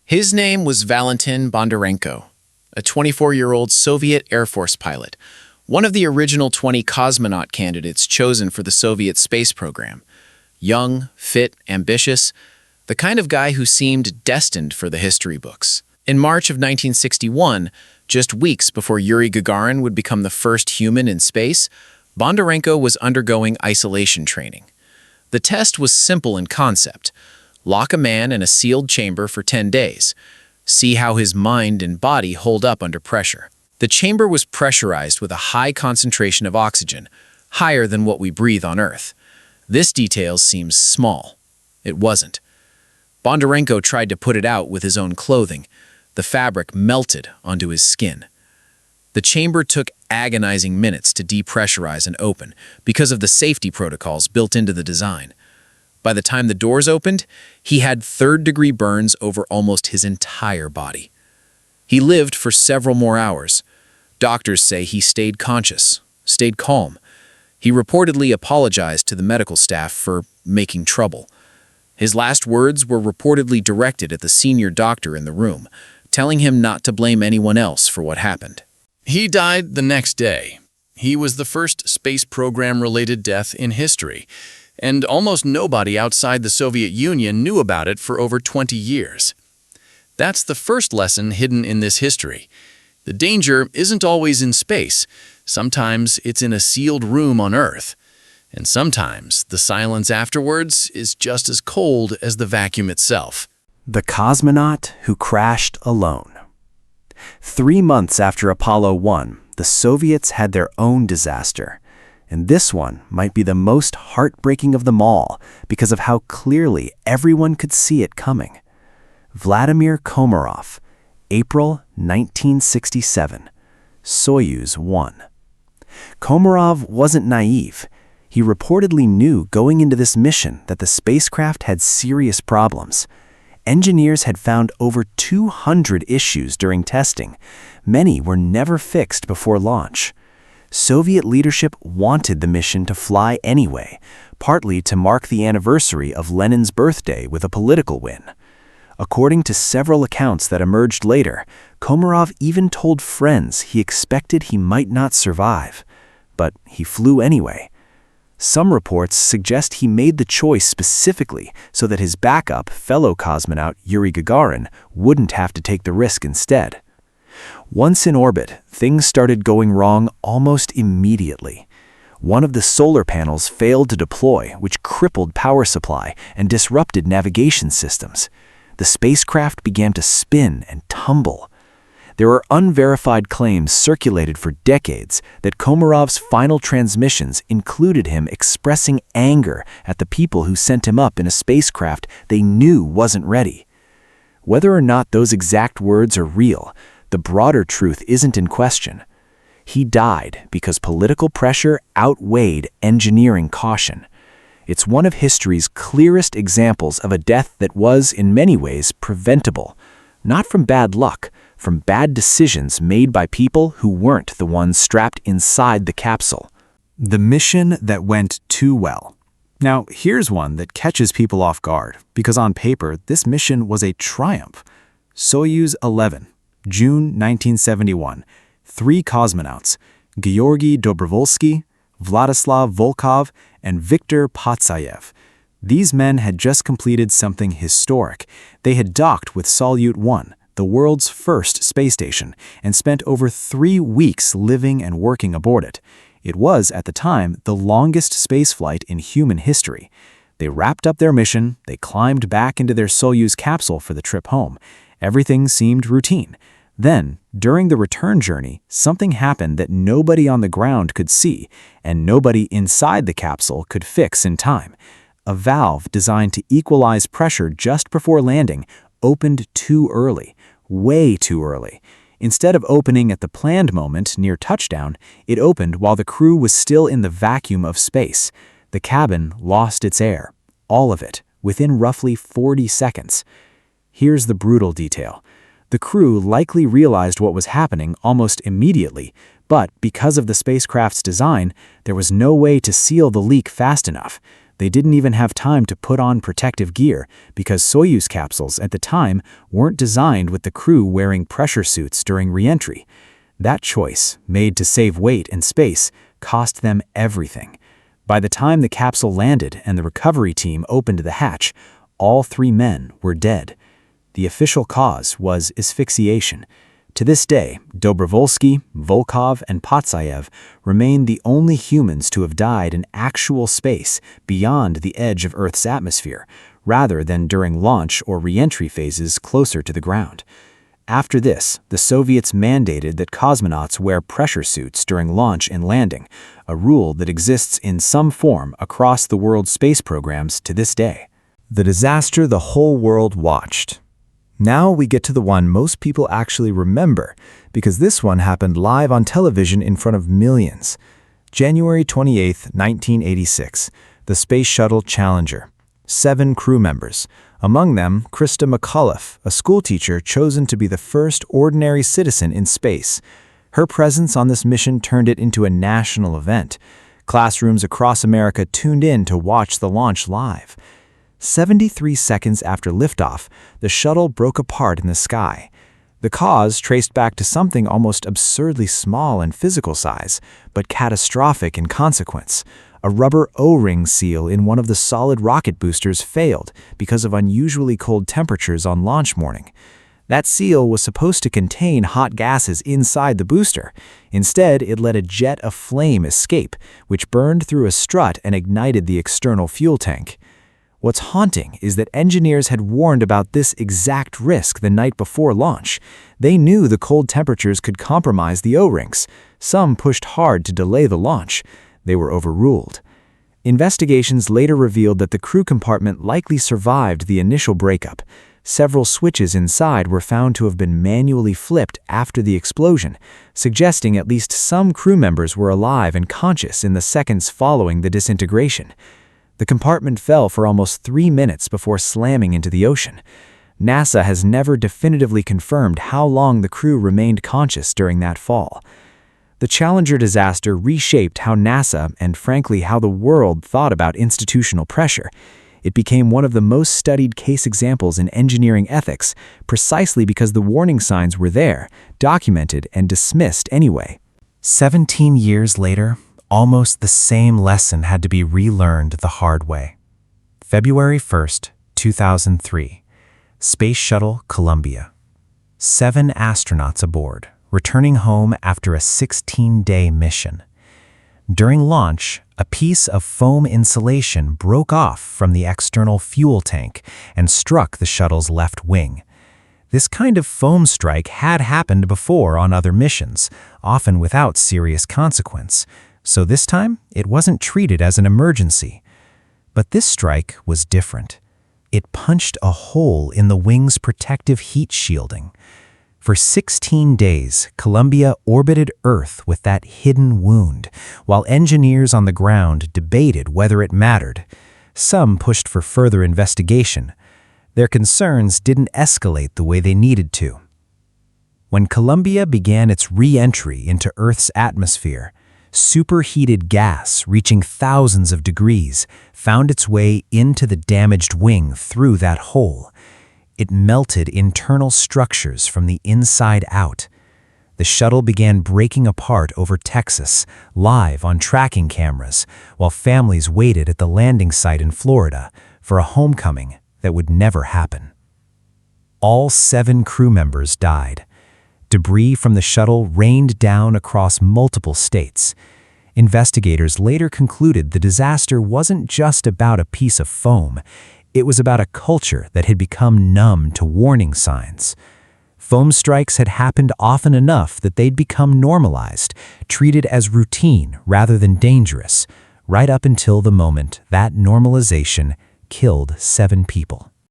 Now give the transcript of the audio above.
His name was Valentin Bondarenko, a 24-year-old Soviet Air Force pilot, one of the original 20 cosmonaut candidates chosen for the Soviet space program. Young, fit, ambitious, the kind of guy who seemed destined for the history books. In March of 1961, just weeks before Yuri Gagarin would become the first human in space, Bondarenko was undergoing isolation training. The test was simple in concept. Lock a man in a sealed chamber for 10 days. See how his mind and body hold up under pressure. The chamber was pressurized with a high concentration of oxygen, higher than what we breathe on Earth. This detail seems small. It wasn't. Bondarenko tried to put it out with his own clothing. The fabric melted onto his skin. The chamber took agonizing minutes to depressurize and open because of the safety protocols built into the design. By the time the doors opened, he had third-degree burns over almost his entire body. He lived for several more hours. Doctors say he stayed conscious, stayed calm. He reportedly apologized to the medical staff for making trouble. His last words were reportedly directed at the senior doctor in the room, telling him not to blame anyone else for what happened. He died the next day. He was the first space program-related death in history, and almost nobody outside the Soviet Union knew about it for over 20 years. That's the first lesson hidden in this history. The danger isn't always in space. Sometimes it's in a sealed room on Earth. And sometimes the silence afterwards is just as cold as the vacuum itself. The cosmonaut who crashed alone. 3 months after Apollo 1, the Soviets had their own disaster. And this one might be the most heartbreaking of them all because of how clearly everyone could see it coming. Vladimir Komarov, April 1967, Soyuz 1. Komarov wasn't naive. He reportedly knew going into this mission that the spacecraft had serious problems. Engineers had found over 200 issues during testing. Many were never fixed before launch. Soviet leadership wanted the mission to fly anyway, partly to mark the anniversary of Lenin's birthday with a political win. According to several accounts that emerged later, Komarov even told friends he expected he might not survive. But he flew anyway. Some reports suggest he made the choice specifically so that his backup, fellow cosmonaut Yuri Gagarin, wouldn't have to take the risk instead. Once in orbit, things started going wrong almost immediately. One of the solar panels failed to deploy, which crippled power supply and disrupted navigation systems. The spacecraft began to spin and tumble. There are unverified claims circulated for decades that Komarov's final transmissions included him expressing anger at the people who sent him up in a spacecraft they knew wasn't ready. Whether or not those exact words are real, the broader truth isn't in question. He died because political pressure outweighed engineering caution. It's one of history's clearest examples of a death that was, in many ways, preventable. Not from bad luck, from bad decisions made by people who weren't the ones strapped inside the capsule. The mission that went too well. Now, here's one that catches people off guard, because on paper, this mission was a triumph. Soyuz 11, June 1971. 3 cosmonauts, Georgy Dobrovolsky, Vladislav Volkov, and Viktor Patsayev. These men had just completed something historic. They had docked with Soyuz 1, the world's first space station, and spent over 3 weeks living and working aboard it. It was, at the time, the longest spaceflight in human history. They wrapped up their mission, they climbed back into their Soyuz capsule for the trip home. Everything seemed routine. Then, during the return journey, something happened that nobody on the ground could see, and nobody inside the capsule could fix in time. A valve designed to equalize pressure just before landing opened too early, way too early. Instead of opening at the planned moment near touchdown, it opened while the crew was still in the vacuum of space. The cabin lost its air, all of it, within roughly 40 seconds. Here's the brutal detail. The crew likely realized what was happening almost immediately, but because of the spacecraft's design, there was no way to seal the leak fast enough. They didn't even have time to put on protective gear because Soyuz capsules at the time weren't designed with the crew wearing pressure suits during re-entry. That choice, made to save weight and space, cost them everything. By the time the capsule landed and the recovery team opened the hatch, all 3 men were dead. The official cause was asphyxiation. To this day, Dobrovolsky, Volkov, and Patsayev remain the only humans to have died in actual space beyond the edge of Earth's atmosphere, rather than during launch or re-entry phases closer to the ground. After this, the Soviets mandated that cosmonauts wear pressure suits during launch and landing, a rule that exists in some form across the world's space programs to this day. The disaster the whole world watched. Now we get to the one most people actually remember, because this one happened live on television in front of millions. January 28, 1986, the Space Shuttle Challenger. 7 crew members. Among them, Krista McAuliffe, a schoolteacher chosen to be the first ordinary citizen in space. Her presence on this mission turned it into a national event. Classrooms across America tuned in to watch the launch live. 73 seconds after liftoff, the shuttle broke apart in the sky. The cause traced back to something almost absurdly small in physical size, but catastrophic in consequence. A rubber O-ring seal in one of the solid rocket boosters failed because of unusually cold temperatures on launch morning. That seal was supposed to contain hot gases inside the booster. Instead, it let a jet of flame escape, which burned through a strut and ignited the external fuel tank. What's haunting is that engineers had warned about this exact risk the night before launch. They knew the cold temperatures could compromise the O-rings. Some pushed hard to delay the launch. They were overruled. Investigations later revealed that the crew compartment likely survived the initial breakup. Several switches inside were found to have been manually flipped after the explosion, suggesting at least some crew members were alive and conscious in the seconds following the disintegration. The compartment fell for almost 3 minutes before slamming into the ocean. NASA has never definitively confirmed how long the crew remained conscious during that fall. The Challenger disaster reshaped how NASA and, frankly, how the world thought about institutional pressure. It became one of the most studied case examples in engineering ethics, precisely because the warning signs were there, documented, and dismissed anyway. 17 years later, almost the same lesson had to be relearned the hard way. February 1st, 2003. Space Shuttle Columbia. 7 astronauts aboard, returning home after a 16-day mission. During launch, a piece of foam insulation broke off from the external fuel tank and struck the shuttle's left wing. This kind of foam strike had happened before on other missions, often without serious consequence. So this time, it wasn't treated as an emergency. But this strike was different. It punched a hole in the wing's protective heat shielding. For 16 days, Columbia orbited Earth with that hidden wound, while engineers on the ground debated whether it mattered. Some pushed for further investigation. Their concerns didn't escalate the way they needed to. When Columbia began its re-entry into Earth's atmosphere, superheated gas reaching thousands of degrees found its way into the damaged wing through that hole. It melted internal structures from the inside out. The shuttle began breaking apart over Texas, live on tracking cameras, while families waited at the landing site in Florida for a homecoming that would never happen. All 7 crew members died. Debris from the shuttle rained down across multiple states. Investigators later concluded the disaster wasn't just about a piece of foam. It was about a culture that had become numb to warning signs. Foam strikes had happened often enough that they'd become normalized, treated as routine rather than dangerous, right up until the moment that normalization killed 7 people.